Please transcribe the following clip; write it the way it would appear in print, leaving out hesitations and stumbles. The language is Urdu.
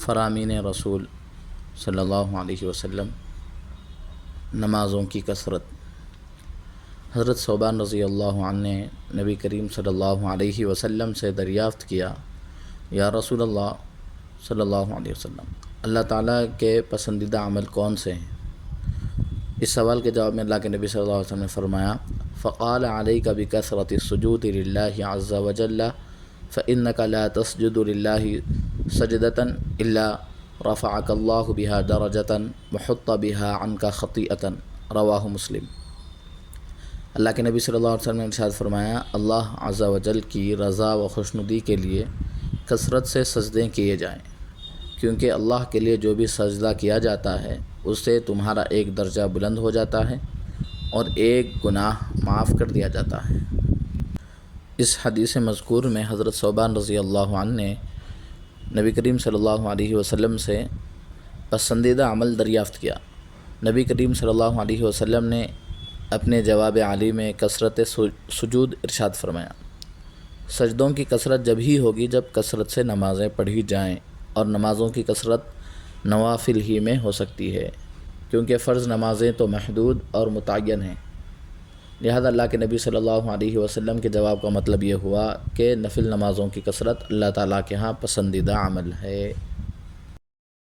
فرامین رسول صلی اللہ علیہ وسلم، نمازوں کی کثرت۔ حضرت ثوبان رضی اللہ عنہ نے نبی کریم صلی اللہ علیہ وسلم سے دریافت کیا، یا رسول اللہ صلی اللہ علیہ وسلم، اللہ تعالیٰ کے پسندیدہ عمل کون سے ہیں؟ اس سوال کے جواب میں اللہ کے نبی صلی اللہ علیہ وسلم نے فرمایا، فقال علیک بکثرۃ السجود للہ عز وجل فإنک لا تسجد للہ سجدۃ الا رفعک اللہ بہا درجۃ وحط بہا عنک خطیئۃ، رواہ مسلم۔ اللہ کے نبی صلی اللہ علیہ وسلم نے ارشاد فرمایا، اللہ عز و جل کی رضا و خوشنودی کے لیے کثرت سے سجدے کیے جائیں، کیونکہ اللہ کے لیے جو بھی سجدہ کیا جاتا ہے اس سے تمہارا ایک درجہ بلند ہو جاتا ہے اور ایک گناہ معاف کر دیا جاتا ہے۔ اس حدیث مذکور میں حضرت ثوبان رضی اللہ عنہ نے نبی کریم صلی اللہ علیہ وسلم سے پسندیدہ عمل دریافت کیا۔ نبی کریم صلی اللہ علیہ وسلم نے اپنے جواب عالی میں کثرت سجود ارشاد فرمایا، سجدوں کی کثرت جب ہی ہوگی جب کثرت سے نمازیں پڑھی جائیں، اور نمازوں کی کثرت نوافل ہی میں ہو سکتی ہے، کیونکہ فرض نمازیں تو محدود اور متعین ہیں۔ لہذا اللہ کے نبی صلی اللہ علیہ وسلم کے جواب کا مطلب یہ ہوا کہ نفل نمازوں کی کثرت اللہ تعالیٰ کے ہاں پسندیدہ عمل ہے۔